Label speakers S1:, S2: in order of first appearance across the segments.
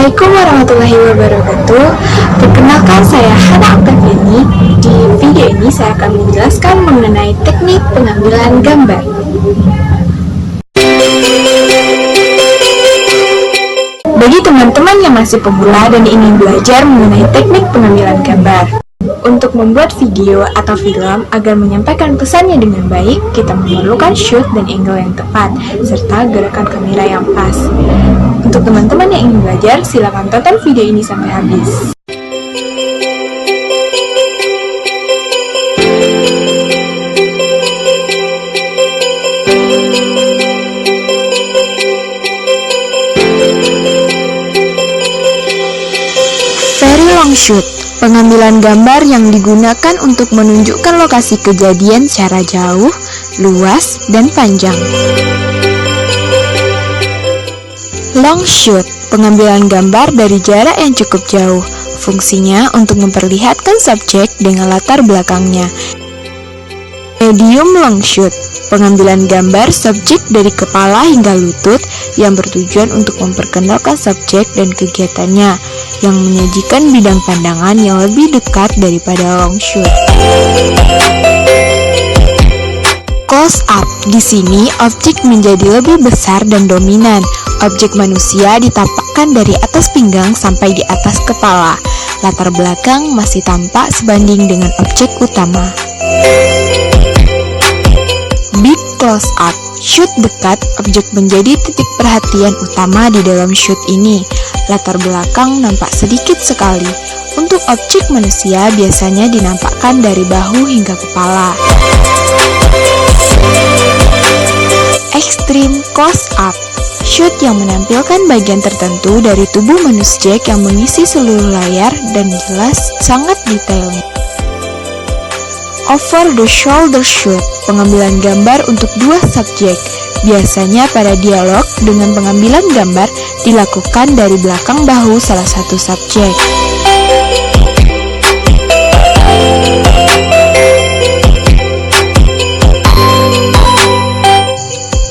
S1: Assalamualaikum warahmatullahi wabarakatuh. Perkenalkan, saya Hana Oktaviani. Di video ini saya akan menjelaskan mengenai teknik pengambilan gambar. Bagi teman-teman yang masih pemula dan ingin belajar mengenai teknik pengambilan gambar, untuk membuat video atau film agar menyampaikan pesannya dengan baik, kita memerlukan shoot dan angle yang tepat, serta gerakan kamera yang pas. Untuk teman-teman yang ingin belajar, silakan tonton video ini sampai habis. Very long shoot, pengambilan gambar yang digunakan untuk menunjukkan lokasi kejadian secara jauh, luas, dan panjang. Long shoot, pengambilan gambar dari jarak yang cukup jauh. Fungsinya untuk memperlihatkan subjek dengan latar belakangnya. Medium long shoot, pengambilan gambar subjek dari kepala hingga lutut yang bertujuan untuk memperkenalkan subjek dan kegiatannya, yang menyajikan bidang pandangan yang lebih dekat daripada long shoot. Close up, di sini objek menjadi lebih besar dan dominan. Objek manusia ditampakkan dari atas pinggang sampai di atas kepala. Latar belakang masih tampak sebanding dengan objek utama. Big close up, shoot dekat, objek menjadi titik perhatian utama di dalam shoot ini. Latar belakang nampak sedikit sekali. Untuk objek manusia biasanya dinampakkan dari bahu hingga kepala. Extreme close up, shoot yang menampilkan bagian tertentu dari tubuh manusia yang mengisi seluruh layar dan jelas sangat detailnya. Over the shoulder shoot, pengambilan gambar untuk dua subjek. Biasanya pada dialog dengan pengambilan gambar dilakukan dari belakang bahu salah satu subjek.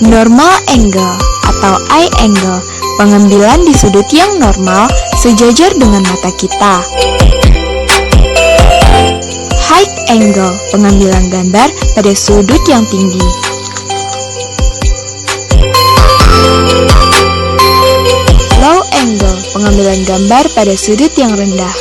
S1: Normal angle atau eye angle, pengambilan di sudut yang normal sejajar dengan mata kita. High angle, pengambilan gambar pada sudut yang tinggi. Low angle, pengambilan gambar pada sudut yang rendah.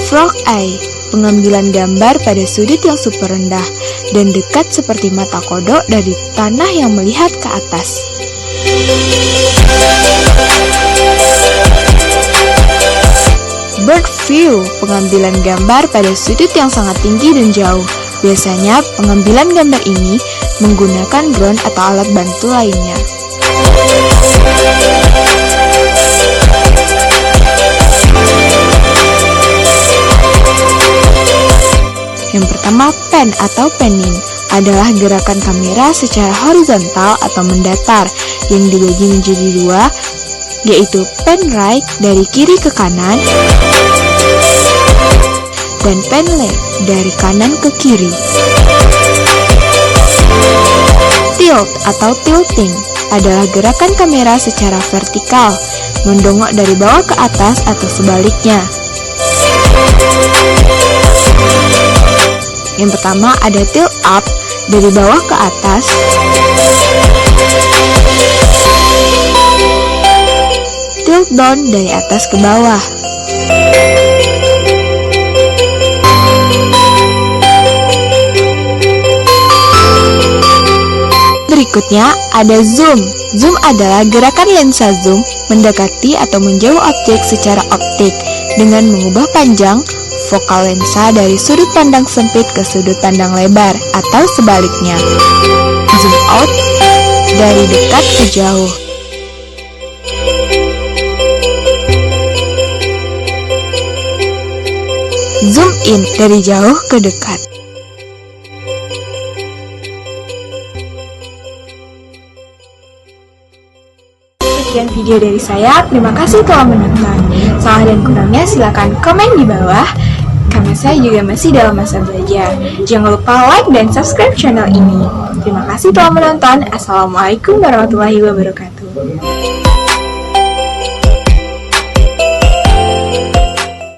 S1: Frog eye, pengambilan gambar pada sudut yang super rendah dan dekat seperti mata kodok dari tanah yang melihat ke atas. Bird view, pengambilan gambar pada sudut yang sangat tinggi dan jauh. Biasanya pengambilan gambar ini menggunakan drone atau alat bantu lainnya. Yang pertama, pan atau panning adalah gerakan kamera secara horizontal atau mendatar yang dibagi menjadi dua, yaitu pan right dari kiri ke kanan dan pan left dari kanan ke kiri. Tilt atau tilting adalah gerakan kamera secara vertikal, mendongak dari bawah ke atas atau sebaliknya. Yang pertama ada tilt up dari bawah ke atas, tilt down dari atas ke bawah. Berikutnya ada zoom. Zoom adalah gerakan lensa zoom mendekati atau menjauh objek secara optik dengan mengubah panjang fokal lensa dari sudut pandang sempit ke sudut pandang lebar atau sebaliknya. Zoom out dari dekat ke jauh. Zoom in dari jauh ke dekat. Sekian video dari saya, terima kasih telah menonton. Salah dan kurangnya silakan komen di bawah. karena saya juga masih dalam masa belajar. Jangan lupa like dan subscribe channel ini. Terima kasih telah menonton. Assalamualaikum warahmatullahi wabarakatuh.